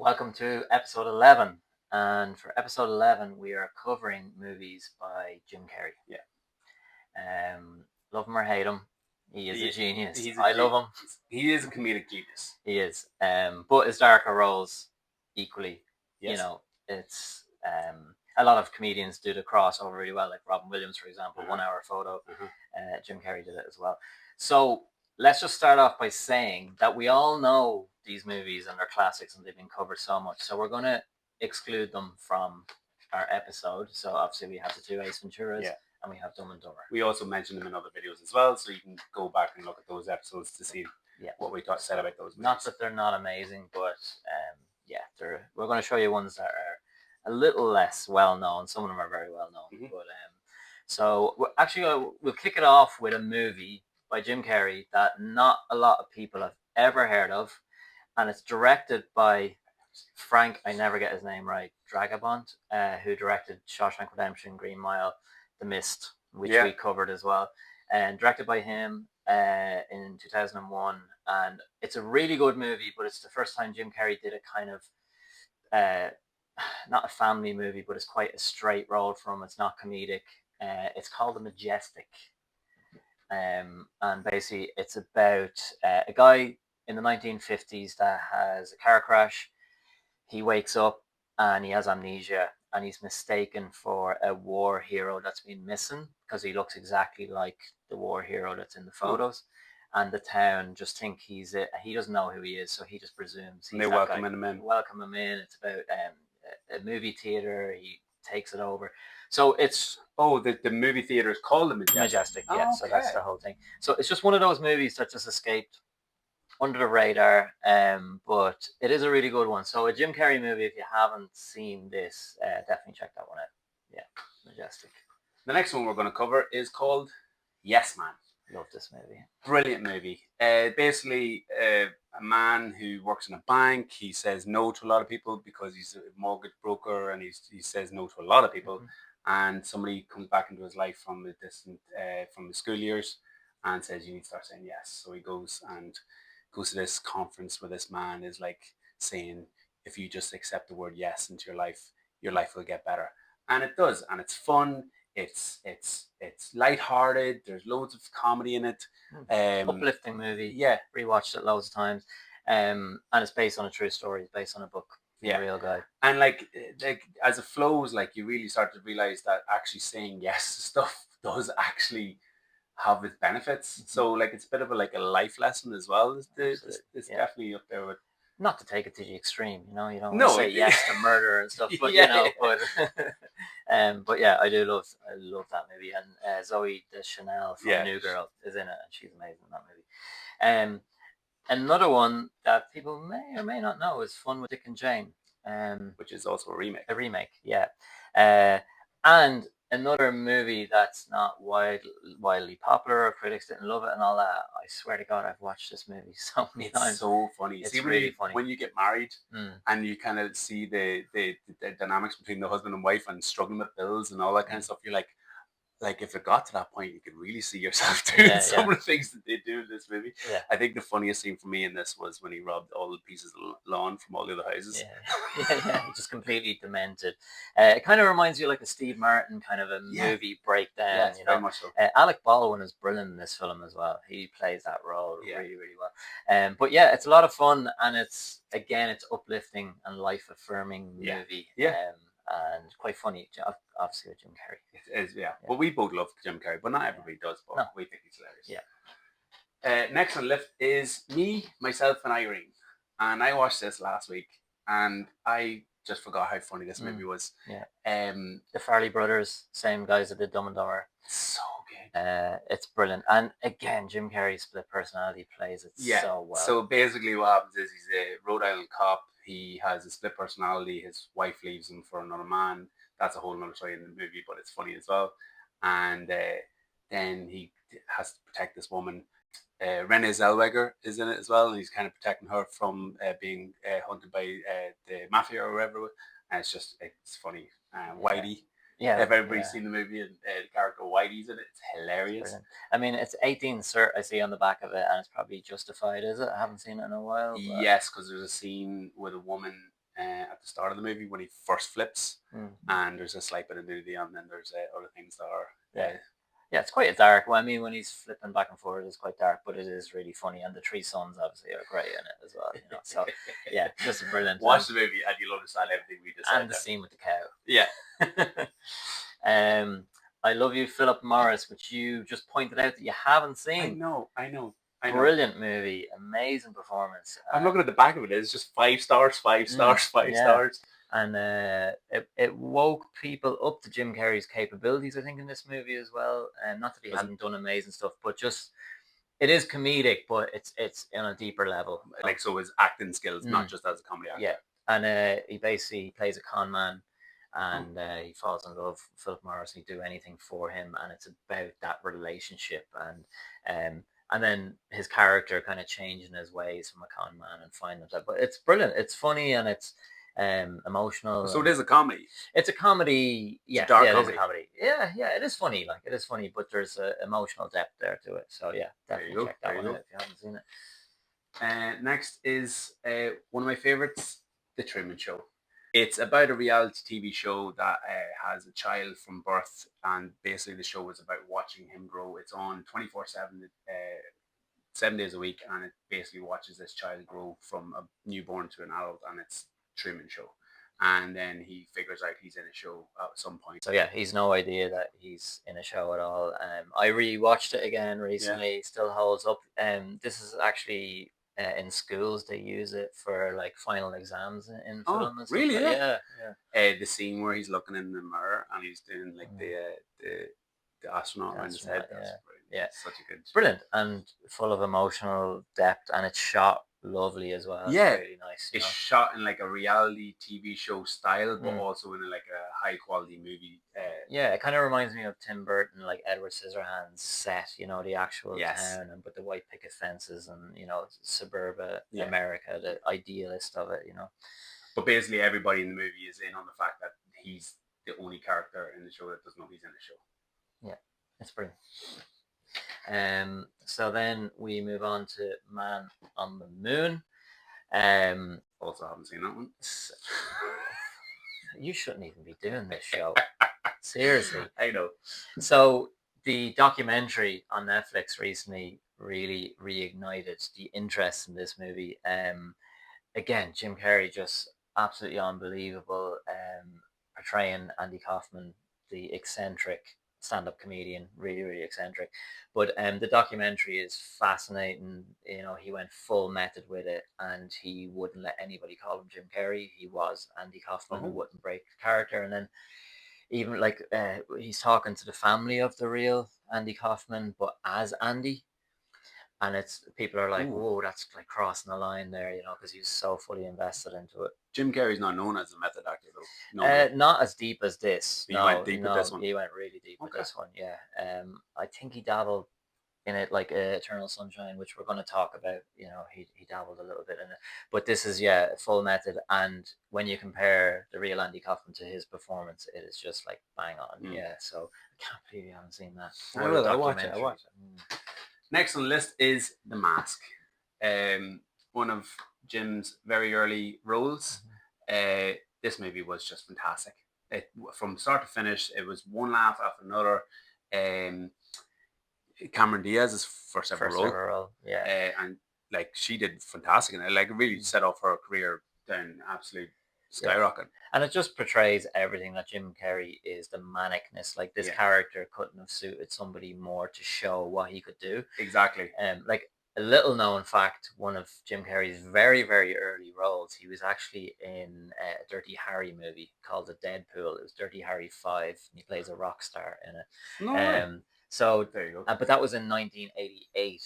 Welcome to episode 11. And for episode 11, we are covering movies by Jim Carrey. Yeah. Love him or hate him, he is a genius. He's I love him. He is a comedic genius. He is. But his darker roles equally. Yes. You know, it's a lot of comedians do the crossover really well, like Robin Williams, for example, 1 Hour Photo. Jim Carrey did it as well. So let's just start off by saying that we all know these movies and they're classics and they've been covered so much. So we're going to exclude them from our episode. So obviously we have the two Ace Venturas and we have Dumb and Dumber. We also mentioned them in other videos as well, so you can go back and look at those episodes to see what we said about those movies. Not that they're not amazing, but we're going to show you ones that are a little less well known. Some of them are very well known, but so we'll kick it off with a movie by Jim Carrey that not a lot of people have ever heard of, and it's directed by Frank, I never get his name right, Dragabont, who directed Shawshank Redemption, Green Mile, The Mist, which we covered as well, and directed by him in 2001. And it's a really good movie, but it's the first time Jim Carrey did a kind of not a family movie, but it's quite a straight role for him. It's not comedic. It's called The Majestic. And basically it's about a guy in the 1950s that has a car crash. He wakes up and he has amnesia and he's mistaken for a war hero that's been missing because he looks exactly like the war hero that's in the photos. And the town just think he's it. He doesn't know who he is, so he just presumes he's they welcome him in. Welcome him in. It's about a movie theater. He takes it over. So it's the movie theater is called The Majestic. Yeah. So that's the whole thing. So it's just one of those movies that just escaped under the radar, but it is a really good one. So a Jim Carrey movie, if you haven't seen this, definitely check that one out. Yeah, Majestic. The next one we're going to cover is called Yes Man. Love this movie. Brilliant movie. Basically, a man who works in a bank. He says no to a lot of people because he's a mortgage broker, and he says no to a lot of people. And somebody comes back into his life from the from the school years, and says you need to start saying yes. So he goes to this conference where this man is like saying, if you just accept the word yes into your life will get better. And it does, and it's fun. It's lighthearted. There's loads of comedy in it. Uplifting movie. Yeah, rewatched it loads of times. And it's based on a true story. It's based on a book. A real guy. And like as it flows, like you really start to realize that actually saying yes to stuff does actually have its benefits. So like it's a bit of a life lesson as well. It's definitely up there with. Not to take it to the extreme, you don't want to say yes to murder and stuff, but but yeah, I love that movie, and Zoe Deschanel from New Girl is in it, and she's amazing in that movie. Another one that people may or may not know is Fun with Dick and Jane, which is also a remake. A remake, yeah, and another movie that's not widely popular, or critics didn't love it and all that. I swear to God, I've watched this movie so many times. It's so funny. It's really funny. When you get married and you kind of see the dynamics between the husband and wife and struggling with bills and all that kind of stuff, you're like if it got to that point, you could really see yourself doing some of the things that they do in this movie. Yeah. I think the funniest scene for me in this was when he robbed all the pieces of lawn from all the other houses. Yeah, just completely demented. It kind of reminds you like a Steve Martin kind of a movie breakdown. Yeah, very much so. Alec Baldwin is brilliant in this film as well. He plays that role really, really well. But yeah, it's a lot of fun, and it's uplifting and life affirming movie. And quite funny, obviously with Jim Carrey. It is, But we both love Jim Carrey, but not everybody does. But we think he's hilarious. Yeah. Next on the list is Me, Myself, and Irene, and I watched this last week, and I just forgot how funny this movie was. Yeah. The Farrelly brothers, same guys that did Dumb and Dumber. So good. It's brilliant, and again, Jim Carrey's split personality plays it so well. So basically, what happens is he's a Rhode Island cop. He has a split personality. His wife leaves him for another man. That's a whole nother story in the movie, but it's funny as well. And then he has to protect this woman. Renee Zellweger is in it as well, and he's kind of protecting her from being hunted by the mafia or whatever. And it's funny. Whitey. Yeah, if everybody's seen the movie and the character Whitey's in it, it's hilarious. Brilliant. I mean, it's 18 cert I see on the back of it, and it's probably justified, is it? I haven't seen it in a while. Yes, because there's a scene with a woman at the start of the movie when he first flips, and there's a slight bit of nudity, and then there's other things that are yeah, it's quite a dark. Well, I mean, when he's flipping back and forth, it's quite dark, but it is really funny, and the three sons obviously are great in it as well. You know, so yeah, just a brilliant. Watch the movie and you'll understand everything we just said. And the scene with the cow. Yeah. I Love You, Philip Morris, which you just pointed out that you haven't seen. I know. Brilliant movie, amazing performance. I'm looking at the back of it. It's just 5 stars, 5 stars, 5 stars. And it woke people up to Jim Carrey's capabilities, I think, in this movie as well. And not that he hadn't done amazing stuff, but just it is comedic, but it's on a deeper level. Like, so his acting skills, not just as a comedy actor. Yeah, and he basically plays a con man, and he falls in love with Philip Morris. He'd do anything for him, and it's about that relationship, and then his character kind of changing his ways from a con man and finding himself. But it's brilliant. It's funny and it's emotional. So it is a comedy. It's a comedy. Yeah, it's a dark comedy. It is a comedy. Yeah, it is funny. Like, it is funny, but there's emotional depth there to it. So yeah, definitely check that one out if you haven't seen it. Next is one of my favorites, The Truman Show. It's about a reality TV show that has a child from birth, and basically the show is about watching him grow. It's on 24/7, 7 days a week, and it basically watches this child grow from a newborn to an adult, and it's Truman Show. And then he figures out he's in a show at some point. So yeah, he's no idea that he's in a show at all. I rewatched it again recently. It still holds up. This is actually in schools they use it for like final exams in film and stuff. Really? Yeah. The scene where he's looking in the mirror and he's doing like the astronaut around his head. That's such a good show. Brilliant and full of emotional depth, and it's shot lovely as well. Yeah, it's really nice. It's shot in like a reality TV show style, but also in like a high quality movie. Yeah, it kind of reminds me of Tim Burton, like Edward Scissorhands set. You know, the actual town, and with the white picket fences, and you know, suburban America, the idealist of it. You know, but basically everybody in the movie is in on the fact that he's the only character in the show that doesn't know he's in the show. Yeah, it's brilliant. So then we move on to Man on the Moon. Also haven't seen that one. You shouldn't even be doing this show. Seriously. I know. So the documentary on Netflix recently really reignited the interest in this movie. Again, Jim Carrey just absolutely unbelievable, portraying Andy Kaufman, the eccentric stand-up comedian, really eccentric. But the documentary is fascinating. You know, he went full method with it, and he wouldn't let anybody call him Jim Carrey. He was Andy Kaufman, who wouldn't break the character. And then even like he's talking to the family of the real Andy Kaufman, but as Andy. And it's people are like, whoa, that's like crossing the line there, you know, because he's so fully invested into it. Jim Carrey's not known as a method actor, though. Not as deep as this. He went deep with this one. He went really deep with this one. Yeah. I think he dabbled in it, like Eternal Sunshine, which we're going to talk about. You know, he dabbled a little bit in it, but this is full method. And when you compare the real Andy Kaufman to his performance, it is just like bang on. Yeah. So I can't believe you haven't seen that. I will. I watch it. Next on the list is The Mask. One of Jim's very early roles. This movie was just fantastic. From start to finish, it was one laugh after another. Cameron Diaz's first ever role. Yeah. And like, she did fantastic, and it like really set off her career down absolute skyrocket. And it just portrays everything that Jim Carrey is, the manicness. Like, this character couldn't have suited somebody more to show what he could do. Exactly. Like, a little known fact, one of Jim Carrey's very early roles, he was actually in a Dirty Harry movie called The Deadpool. It was Dirty Harry 5, and he plays a rock star in it. No so there you go. But that was in 1988.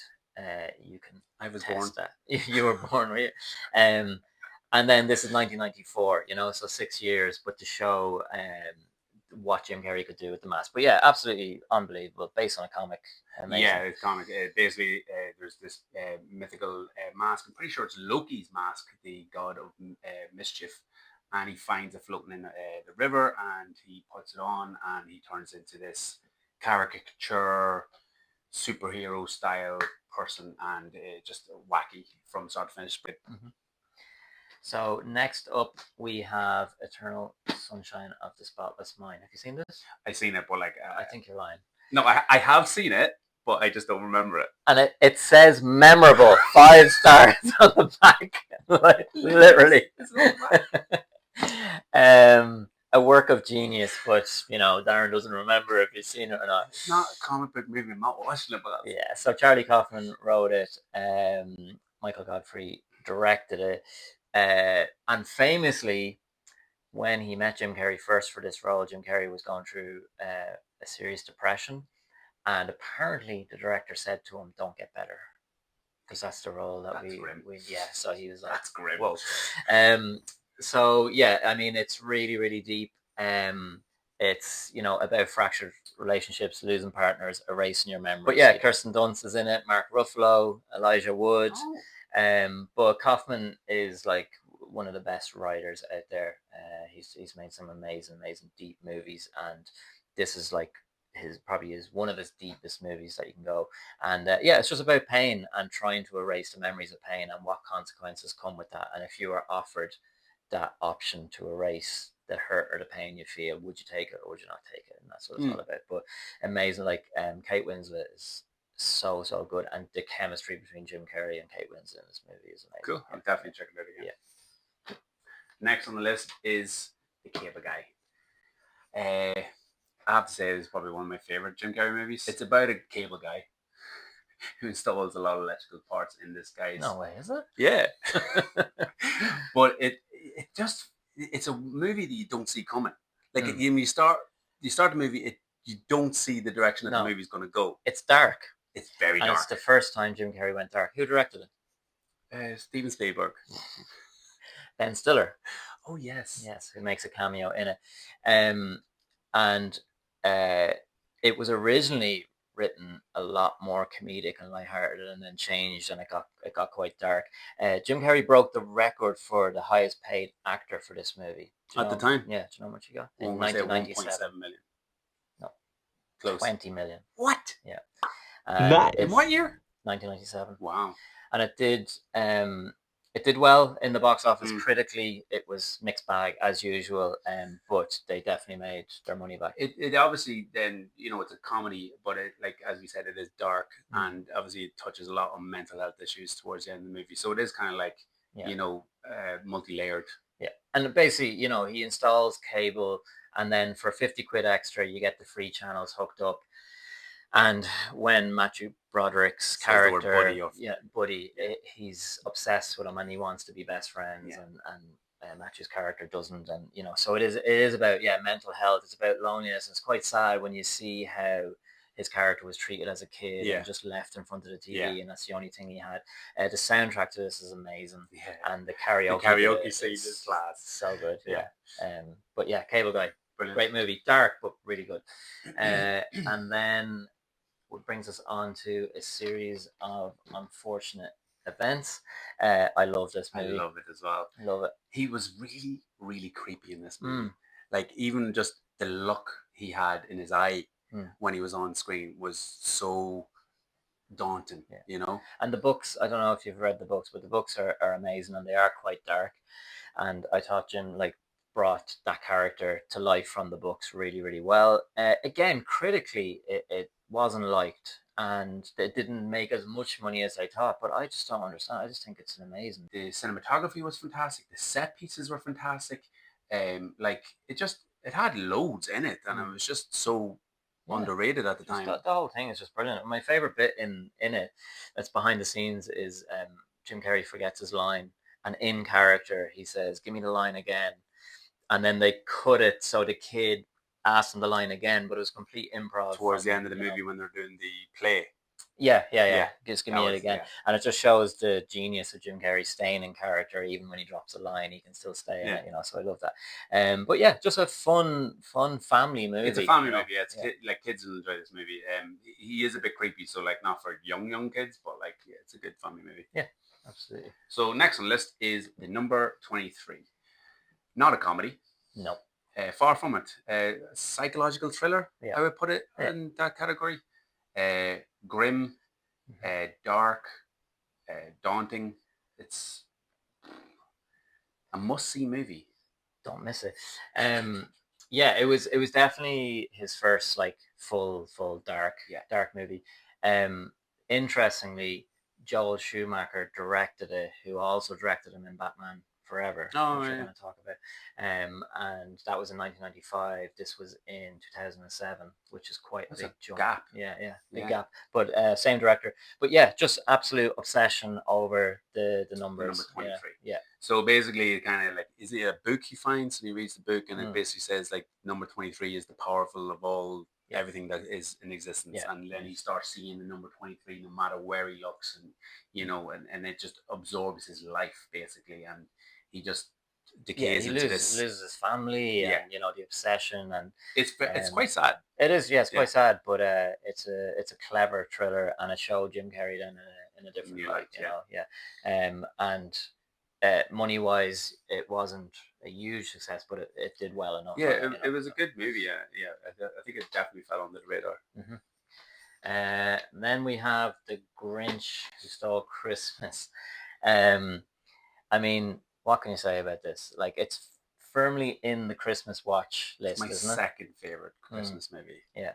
I was born. That. You were born, were you? And then this is 1994, you know, so 6 years, but to show what Jim Carrey could do with The Mask. But yeah, absolutely unbelievable, based on a comic. Amazing. Yeah, it's comic. Basically, there's this mythical mask. I'm pretty sure it's Loki's mask, the god of mischief. And he finds it floating in the river, and he puts it on, and he turns into this caricature, superhero style person, and just wacky from start to finish. So next up we have Eternal Sunshine of the Spotless Mind. Have you seen this? I've seen it, but like I think you're lying. no, I have seen it, but I just don't remember it. And it says memorable, 5 stars on the back, like, literally. A work of genius, but Darren doesn't remember if he's seen it or not. It's not a comic book movie. I'm not watching it, but yeah. So Charlie Kaufman wrote it. Michael Godfrey directed it, and famously, when he met Jim Carrey first for this role, Jim Carrey was going through a serious depression, and apparently the director said to him, "Don't get better." Because that's the role that we so he was like, that's grim. Whoa. So yeah, I mean, it's really, really deep. It's about fractured relationships, losing partners, erasing your memories. But yeah, Kirsten Dunst is in it, Mark Ruffalo, Elijah Wood. But Kaufman is like one of the best writers out there. He's made some amazing deep movies, and this is like probably one of his deepest movies that you can go. And yeah, it's just about pain and trying to erase the memories of pain and what consequences come with that. And if you are offered that option to erase the hurt or the pain you feel, would you take it or would you not take it? And that's what it's all about. But amazing, like Kate Winslet is so good, and the chemistry between Jim Carrey and Kate Winslet in this movie is amazing. Cool. I'm definitely checking it out again. Yeah. Next on the list is The Cable Guy. I have to say it's probably one of my favorite Jim Carrey movies. It's about a cable guy who installs a lot of electrical parts in this guy's. No way, is it? Yeah. But it's a movie that you don't see coming. Like when you start the movie, you don't see the direction that the movie's going to go. It's dark. It's very dark. It's the first time Jim Carrey went dark. Who directed it? Steven Spielberg. Ben Stiller. Oh yes, who makes a cameo in it. And it was originally written a lot more comedic and lighthearted, and then changed, and it got quite dark. Jim Carrey broke the record for the highest paid actor for this movie at the time. Yeah, do you know how much he got? In 1997. 1.7 million. No, close. 20 million. What? Yeah. In what year? 1997. Wow. And it did well in the box office. Critically, it was mixed bag as usual, but they definitely made their money back. It obviously then, it's a comedy, but it, like as we said, it is dark, and obviously it touches a lot on mental health issues towards the end of the movie. So it is kind of like, multi-layered. Yeah, and basically, he installs cable, and then for 50 quid extra, you get the free channels hooked up. And when Matthew Broderick's character, Buddy, he's obsessed with him and he wants to be best friends, and Matthew's character doesn't, and so it is about mental health. It's about loneliness. And it's quite sad when you see how his character was treated as a kid and just left in front of the TV, and that's the only thing he had. The soundtrack to this is amazing, and the karaoke scene is class, so good. But yeah, Cable Guy, brilliant. Great movie, dark but really good. And then what brings us on to a series of unfortunate events. I love this movie. I love it as well. I love it. He was really, really creepy in this movie. Like even just the look he had in his eye when he was on screen was so daunting, And the books, I don't know if you've read the books, but the books are amazing, and they are quite dark. And I thought Jim brought that character to life from the books really, really well. Again, critically, it wasn't liked, and it didn't make as much money as I thought, but I just don't understand. I just think it's amazing. The cinematography was fantastic. The set pieces were fantastic. It had loads in it, and it was just so underrated at the time. The whole thing is just brilliant. My favorite bit in it that's behind the scenes is Jim Carrey forgets his line, and in character he says, "Give me the line again." And then they cut it so the kid asked him the line again, but it was complete improv. Towards the end of the movie when they're doing the play. Yeah. Just give me it again. And it just shows the genius of Jim Carrey staying in character. Even when he drops a line, he can still stay in it, so I love that. But yeah, just a fun family movie. It's a family movie. It's like kids will enjoy this movie. He is a bit creepy, so like not for young kids, but like it's a good family movie. Yeah, absolutely. So next on the list is the number 23. Not a comedy. No. Far from it. Psychological thriller, I would put it in that category. Grim, dark, daunting. It's A must-see movie. Don't miss it. Yeah, it was definitely his first like full dark movie. Um, Interestingly, Joel Schumacher directed it, who also directed him in Batman Forever, Oh, which we're yeah. going to talk about. And that was in 1995. This was in 2007, which is quite That's a a big jump. gap. Yeah, big Yeah. gap. But same director. But yeah, just absolute obsession over the numbers. Number 23. Yeah. So basically, it kind of like, is it a book he finds? And he reads the book, and it Mm. basically says like number 23 is the powerful of all Yeah. everything that is in existence. Yeah. And then he starts seeing the number 23 no matter where he looks, and you know, and it just absorbs his life basically, and he just Yeah, decays he into loses this. his family, Yeah. and the obsession, and It's quite sad. it is. Yeah, it's Yeah. quite sad, but it's a clever thriller, and it showed Jim Carrey then in a different New light. light, You yeah. know, and money wise, it wasn't a huge success, but it did well enough. Yeah, I think, it was a good movie. Yeah. I think it definitely fell under the radar. Then we have The Grinch Who Stole Christmas. Um, I mean, what can you say about this? Like, it's firmly in the Christmas watch It's list, my isn't it? second favorite Christmas movie. Yeah.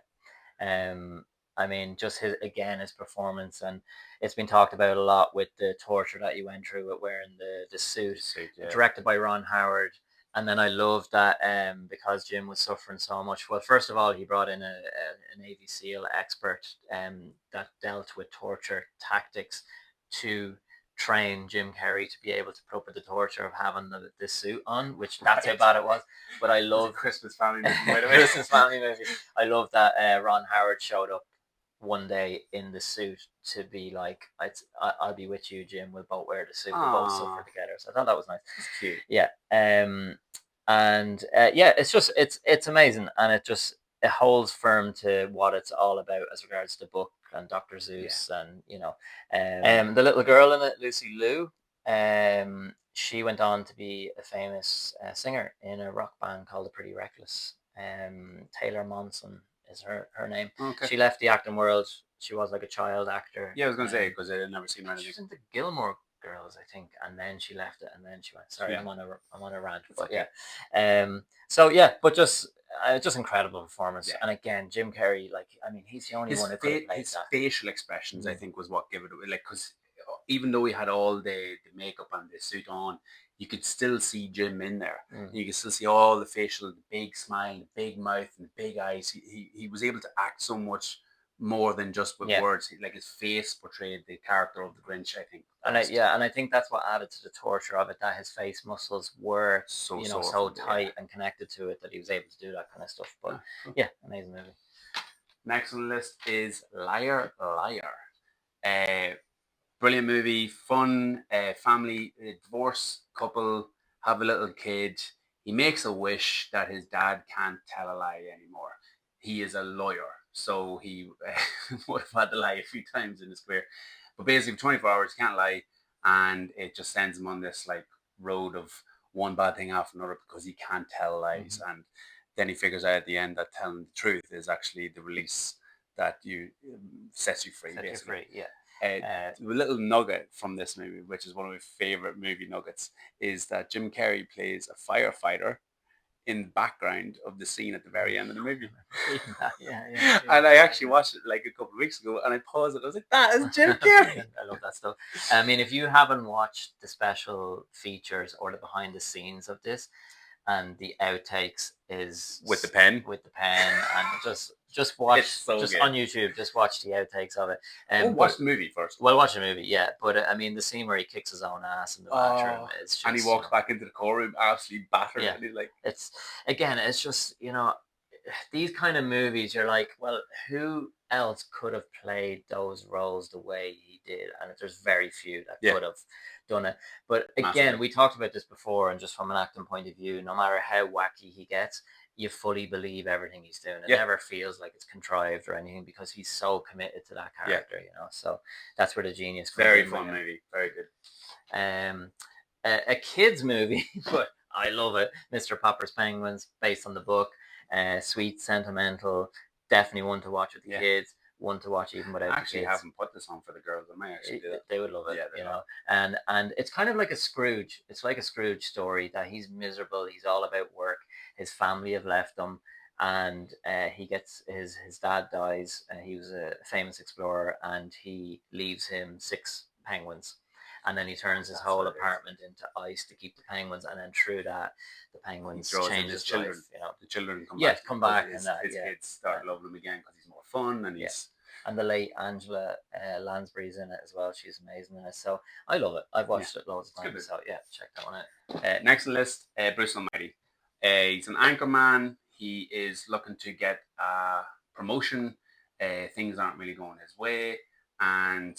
I mean, just his performance, and it's been talked about a lot with the torture that he went through with wearing the suit. Yeah. Directed by Ron Howard. And then I love that because Jim was suffering so much. Well, first of all, he brought in a Navy SEAL expert that dealt with torture tactics to train Jim Carrey to be able to put up with the torture of having the suit on, which that's how bad it was. But I love Christmas family movie, by the way. Christmas family movie. I love that Ron Howard showed up one day in the suit to be like, I'll be with you, Jim. We'll both wear the suit. We'll both suffer together. So I thought that was nice. It's cute. Yeah. And yeah, it's amazing, and it holds firm to what it's all about as regards to the book and Dr. Seuss, and the little girl in it, Lucy Liu. She went on to be a famous singer in a rock band called The Pretty Reckless. Taylor Monson is her name. Okay. She left the acting world. She was like a child actor. Yeah, I was gonna say, because I had never seen her She anything. was in the Gilmore Girls, I think, and then she left it, and then she went. Sorry, I'm on a rant, but okay. yeah. So yeah, but just incredible performance, Yeah. and again, Jim Carrey, like, I mean, he's the only one who could have played His that. facial expressions, I think, was what gave it away. Like, because even though he had all the makeup and the suit on, you could still see Jim in there. You could still see all the facial, the big smile, the big mouth, and the big eyes. He was able to act so much more than just with words. Like, his face portrayed the character of the Grinch, I think. And I think that's what added to the torture of it, that his face muscles were so tight and connected to it that he was able to do that kind of stuff. But yeah, amazing movie. Next on the list is Liar Liar. Brilliant movie, fun, family, divorced couple, have a little kid. He makes a wish that his dad can't tell a lie anymore. He is a lawyer, so he would have had to lie a few times in his career. But basically, for 24 hours, he can't lie, and it just sends him on this like road of one bad thing after another because he can't tell lies. And then he figures out at the end that telling the truth is actually the release that sets you free, basically. A little nugget from this movie, which is one of my favorite movie nuggets, is that Jim Carrey plays a firefighter in the background of the scene at the very end of the movie. And I actually watched it like a couple of weeks ago, and I paused it. I was like, that is Jim Carrey. I love that stuff. I mean, if you haven't watched the special features or the behind the scenes of this, and the outtakes is with the pen, and just watch so just good. On YouTube, just watch the outtakes of it. Watch the movie first. Well, watch the movie, yeah. But I mean, the scene where he kicks his own ass in the bathroom is just, and he walks back into the courtroom absolutely battered. Yeah. And he's like, it's just, these kind of movies, you're like, well, who else could have played those roles the way he did? And there's very few that could have done it. But again, we talked about this before, and just from an acting point of view, no matter how wacky he gets, you fully believe everything he's doing. It never feels like it's contrived or anything, because he's so committed to that character, So that's where the genius comes in. Very fun movie, very good. A kids movie, but I love it. Mr. Popper's Penguins, based on the book. Sweet, sentimental, definitely one to watch with the kids. one to watch even without I actually the kids. haven't put this on for the girls. I might actually do that. They would love it, Yeah, you know. And it's kind of like a Scrooge. It's like a Scrooge story that he's miserable. He's all about work. His family have left him, and he gets his dad dies. He was a famous explorer, and he leaves him 6 penguins. And then he turns his whole apartment into ice to keep the penguins, and then through that, the penguins change his life. You know, the children come yeah, back. come back, His, and his kids start loving him again because he's more fun and he's. And the late Angela Lansbury's in it as well. She's amazing in it. So I love it. I've watched it loads of times. So yeah, check that one out. Next on the list, Bruce Almighty. He's an anchor man. He is looking to get a promotion. Things aren't really going his way, and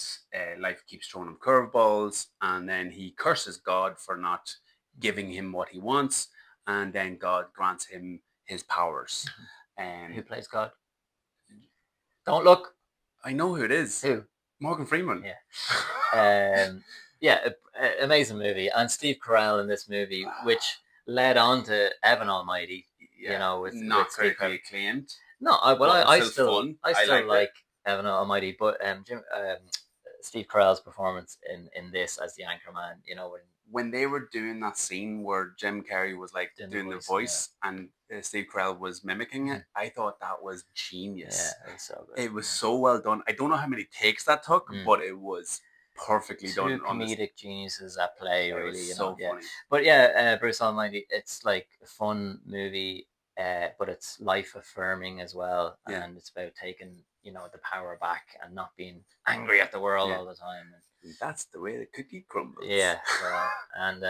life keeps throwing him curveballs. And then he curses God for not giving him what he wants, and then God grants him his powers. Who plays God? Don't look. I know who it is. Who? Morgan Freeman. Yeah. Yeah, amazing movie. And Steve Carell in this movie, which led on to Evan Almighty. You know, with not with critically acclaimed. No, I still like Evan Almighty, but Steve Carell's performance in this as the anchorman, you know, when they were doing that scene where Jim Carrey was like doing the voice and Steve Carell was mimicking it, I thought that was genius. Yeah, it was so good. It was so well done. I don't know how many takes that took, but it was perfectly done. Two comedic geniuses at play, really. You know, funny. But yeah, Bruce Almighty, it's like a fun movie, but it's life affirming as well, and it's about taking the power back and not being angry at the world all the time. And that's the way the cookie crumbles. Yeah, and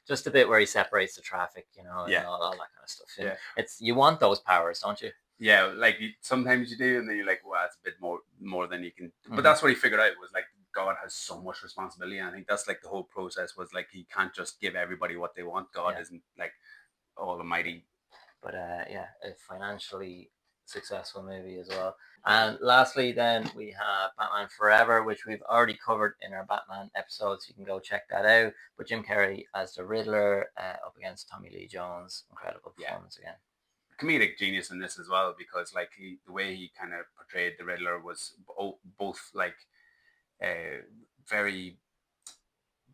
just a bit where he separates the traffic, and all that kind of stuff. And you want those powers, don't you? Yeah, like sometimes you do, and then you're like, well, that's a bit more than you can. But that's what he figured out was like God has so much responsibility, and I think that's like the whole process was like he can't just give everybody what they want. God isn't like almighty. But a financially successful movie as well. And lastly, then we have Batman Forever, which we've already covered in our Batman episodes. You can go check that out. But Jim Carrey as the Riddler up against Tommy Lee Jones, incredible performance again. Comedic genius in this as well, because like the way he kind of portrayed the Riddler was both like very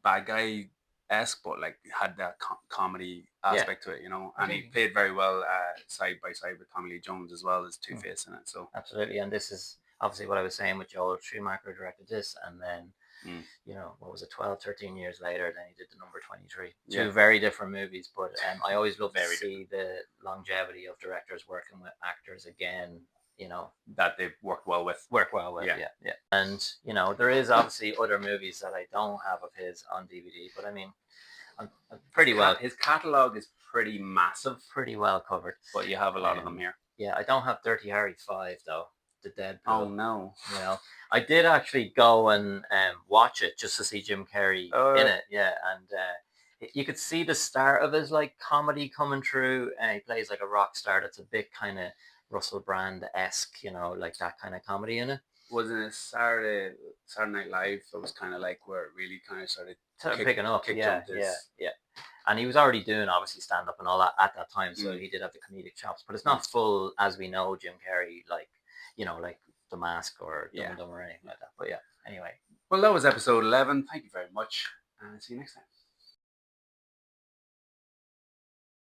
bad guy-esque, but like had that comedy aspect to it, and he played very well side by side with Tommy Lee Jones as well as Two-Face in it. So absolutely, and this is obviously what I was saying with Joel Schumacher directed this, and then what was it, 12, 13 years later, then he did the number 23. Two very different movies, but I always love to see the longevity of directors working with actors again, that they've worked well with. Yeah. And, there is obviously other movies that I don't have of his on DVD, but I mean, I'm pretty well. His catalogue is pretty massive. Pretty well covered. But you have a lot of them here. Yeah, I don't have Dirty Harry 5, though. The Deadpool. Oh, no. I did actually go and watch it just to see Jim Carrey in it. Yeah, and you could see the start of his like comedy coming through. He plays like a rock star that's a bit kind of Russell Brand-esque, like that kind of comedy in it. Wasn't it Saturday Night Live? It was kind of like where it really kind of started picking up. Yeah. And he was already doing obviously stand up and all that at that time, so he did have the comedic chops. But it's not full as we know Jim Carrey, like like The Mask or Dumb and Dumber or anything like that. But yeah, anyway. Well, that was episode 11. Thank you very much, and see you next time.